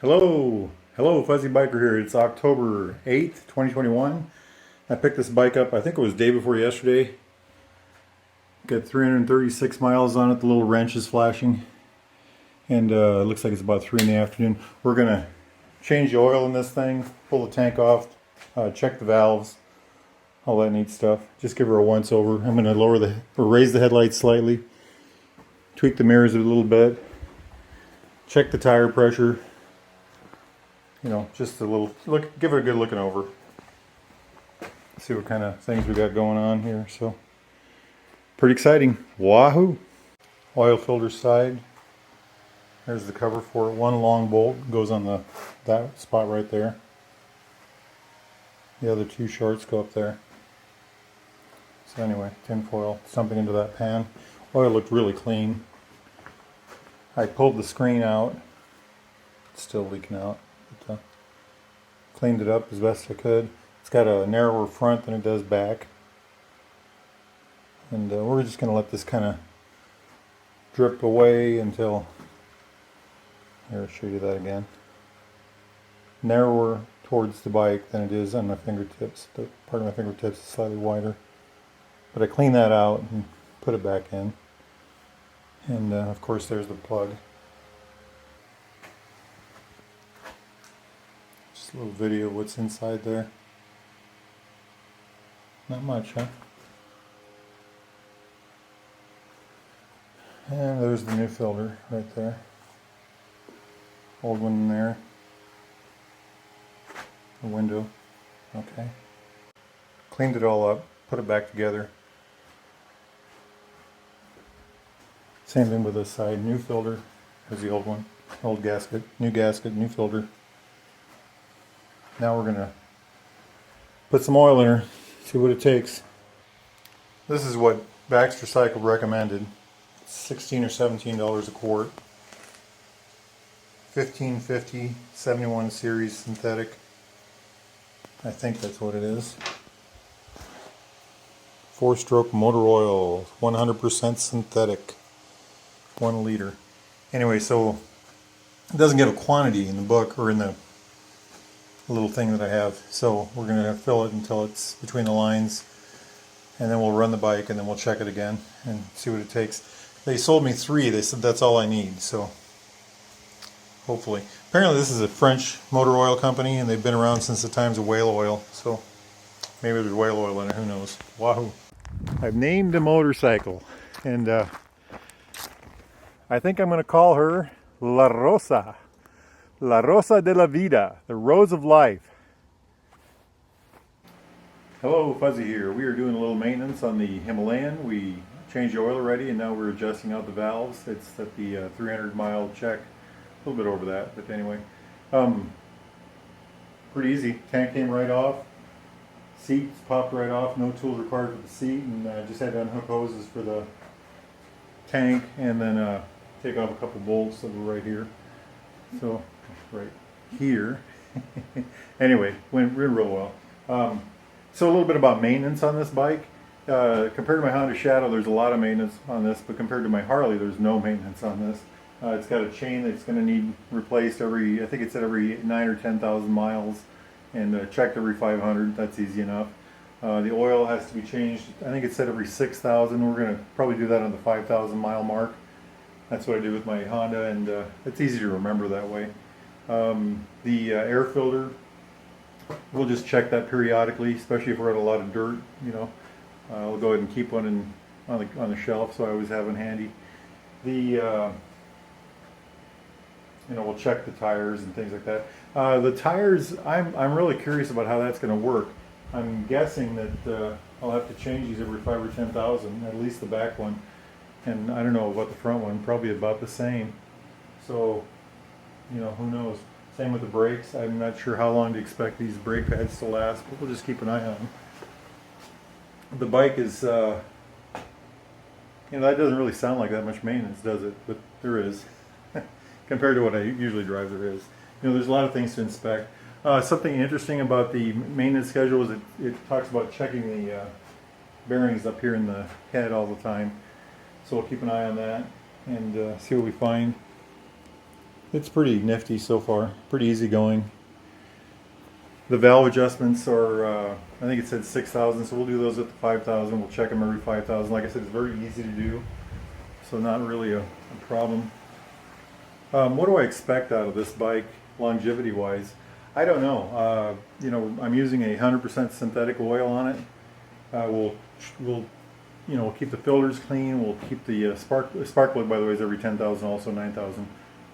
Hello, Fuzzy Biker here. It's October 8th, 2021. I picked this bike up, I think it was day before yesterday. Got 336 miles on it, the little wrench is flashing. And it looks like it's about 3 in the afternoon. We're going to change the oil in this thing, pull the tank off, check the valves, all that neat stuff. Just give her a once over. I'm going to raise the headlights slightly, tweak the mirrors a little bit, check the tire pressure. You know, just a little look, give it a good looking over. See what kind of things we got going on here. So, pretty exciting. Wahoo! Oil filter side. There's the cover for it. One long bolt goes on that spot right there. The other two shorts go up there. So anyway, tin foil dumping into that pan. Oil looked really clean. I pulled the screen out. It's still leaking out. But, cleaned it up as best I could. It's got a narrower front than it does back. And we're just going to let this kind of drip away until, here I'll show you that again. Narrower towards the bike than it is on my fingertips. The part of my fingertips is slightly wider. But I cleaned that out and put it back in. And of course there's the plug. Just a little video of what's inside there. Not much, huh? And there's the new filter right there. Old one in there. The window. Okay. Cleaned it all up, put it back together. Same thing with this side. New filter. There's the old one. Old gasket, new filter. Now we're going to put some oil in her, see what it takes. This is what Baxter Cycle recommended. $16 or $17 a quart. 1550 71 series synthetic. I think that's what it is. 4-stroke motor oil, 100% synthetic. 1 liter. Anyway, so it doesn't give a quantity in the book or in the little thing that I have. So we're going to fill it until it's between the lines, and then we'll run the bike and then we'll check it again and see what it takes. They sold me 3. They said that's all I need. So hopefully. Apparently this is a French motor oil company and they've been around since the times of whale oil. So maybe there's whale oil in it. Who knows? Wahoo! I've named a motorcycle, and I think I'm going to call her La Rosa. La Rosa de la Vida, the Rose of Life. Hello, Fuzzy here. We are doing a little maintenance on the Himalayan. We changed the oil already and now we're adjusting out the valves. It's at the 300 mile check. A little bit over that, but anyway. Pretty easy. Tank came right off. Seats popped right off. No tools required for the seat, and just had to unhook hoses for the tank and then take off a couple bolts that were right here. So, right here. Anyway, went real well. So a little bit about maintenance on this bike. Compared to my Honda Shadow, there's a lot of maintenance on this, but compared to my Harley, there's no maintenance on this. It's got a chain that's going to need replaced every, I think it's at every 9 or 10,000 miles, and checked every 500. That's easy enough. The oil has to be changed. I think it said every 6,000. We're going to probably do that on the 5,000 mile mark. That's what I do with my Honda, and it's easy to remember that way. The air filter, we'll just check that periodically, especially if we're at a lot of dirt. You know, we'll go ahead and keep one on the shelf, so I always have one handy. You know, we'll check the tires and things like that. The tires, I'm really curious about how that's going to work. I'm guessing that I'll have to change these every 5 or 10,000, at least the back one. And I don't know about the front one, probably about the same. So, you know, who knows. Same with the brakes. I'm not sure how long to expect these brake pads to last, but we'll just keep an eye on them. The bike is, you know, that doesn't really sound like that much maintenance, does it? But there is. Compared to what I usually drive, there is. You know, there's a lot of things to inspect. Something interesting about the maintenance schedule is it talks about checking the bearings up here in the head all the time. So we'll keep an eye on that and see what we find. it's pretty nifty so far, pretty easy going. The valve adjustments are, I think it said 6,000, so we'll do those at the 5,000. We'll check them every 5,000. Like I said, it's very easy to do, so not really a problem. What do I expect out of this bike, longevity-wise? I don't know. You know, I'm using a 100% synthetic oil on it. We'll you know, we'll keep the filters clean. We'll keep the spark plug, by the way, is every 10,000, also 9,000,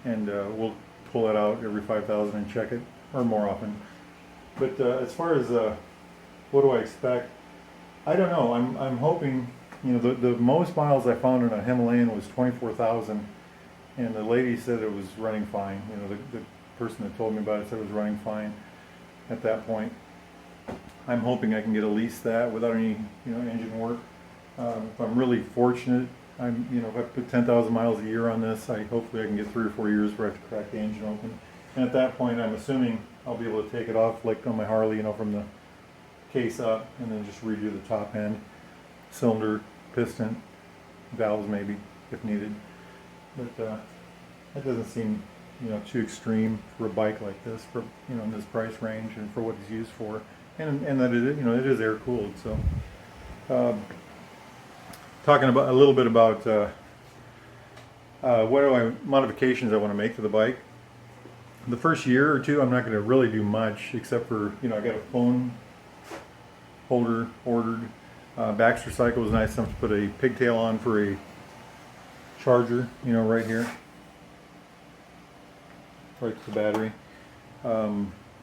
and we'll pull that out every 5,000 and check it, or more often. But as far as what do I expect, I don't know. I'm hoping, you know, the most miles I found in a Himalayan was 24,000, and the lady said it was running fine. You know, the person that told me about it said it was running fine at that point. I'm hoping I can get at least that without any, you know, engine work. If I'm really fortunate, you know, if I put 10,000 miles a year on this, hopefully I can get 3 or 4 years where I have to crack the engine open. And at that point, I'm assuming I'll be able to take it off, like on my Harley, you know, from the case up, and then just redo the top end, cylinder, piston, valves maybe, if needed. But that doesn't seem, you know, too extreme for a bike like this, for, you know, in this price range and for what it's used for, and that it, you know, it is air cooled. So, talking about a little bit about what modifications I want to make to the bike. The first year or two, I'm not going to really do much, except for, you know, I got a phone holder ordered. Baxter Cycle was nice enough to put a pigtail on for a charger, you know, right here, right to the battery.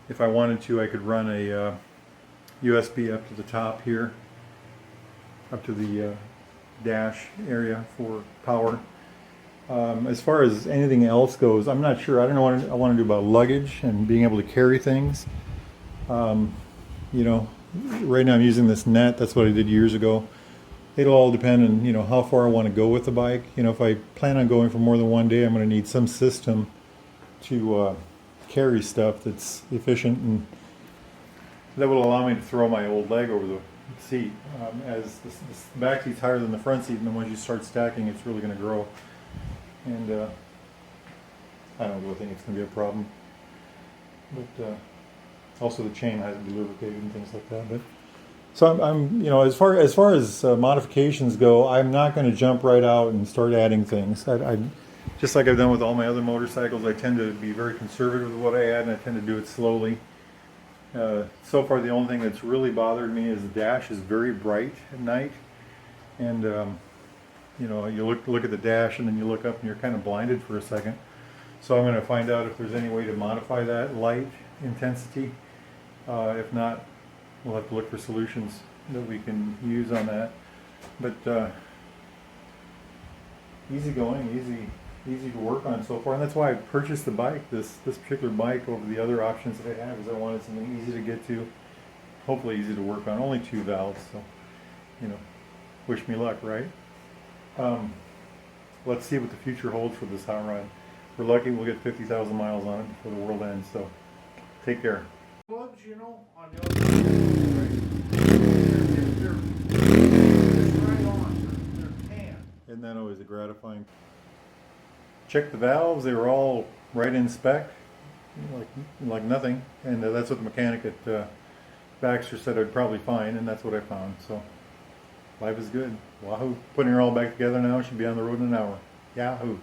If I wanted to, I could run a USB up to the top here, up to the dash area for power. As far as anything else goes, I'm not sure. I don't know what I want to do about luggage and being able to carry things. You know, right now I'm using this net. That's what I did years ago. It'll all depend on, you know, how far I want to go with the bike. You know, if I plan on going for more than one day, I'm going to need some system to carry stuff that's efficient and that will allow me to throw my old leg over the seat. As the back seat's higher than the front seat, and then once you start stacking, it's really going to grow. And I don't really think it's going to be a problem. But also the chain has to be lubricated and things like that. But so I'm you know, as far as modifications go, I'm not going to jump right out and start adding things. I just like I've done with all my other motorcycles, I tend to be very conservative with what I add, and I tend to do it slowly. So far, the only thing that's really bothered me is the dash is very bright at night, and you know, you look at the dash and then you look up and you're kind of blinded for a second. So I'm going to find out if there's any way to modify that light intensity. If not, we'll have to look for solutions that we can use on that. But easy going, easy to work on so far, and that's why I purchased the bike, this particular bike, over the other options that I have, because I wanted something easy to get to, hopefully easy to work on. Only 2 valves, so, you know, wish me luck, right? Let's see what the future holds for this hot rod. If we're lucky, we'll get 50,000 miles on it before the world ends, so take care. Plugs, you know, on the other side, right? They're right on, they're tan. Isn't that always a gratifying? Check the valves, they were all right in spec, like nothing, and that's what the mechanic at Baxter said I'd probably find, and that's what I found. So life is good. Wahoo! Putting her all back together now, she'll be on the road in an hour. Yahoo!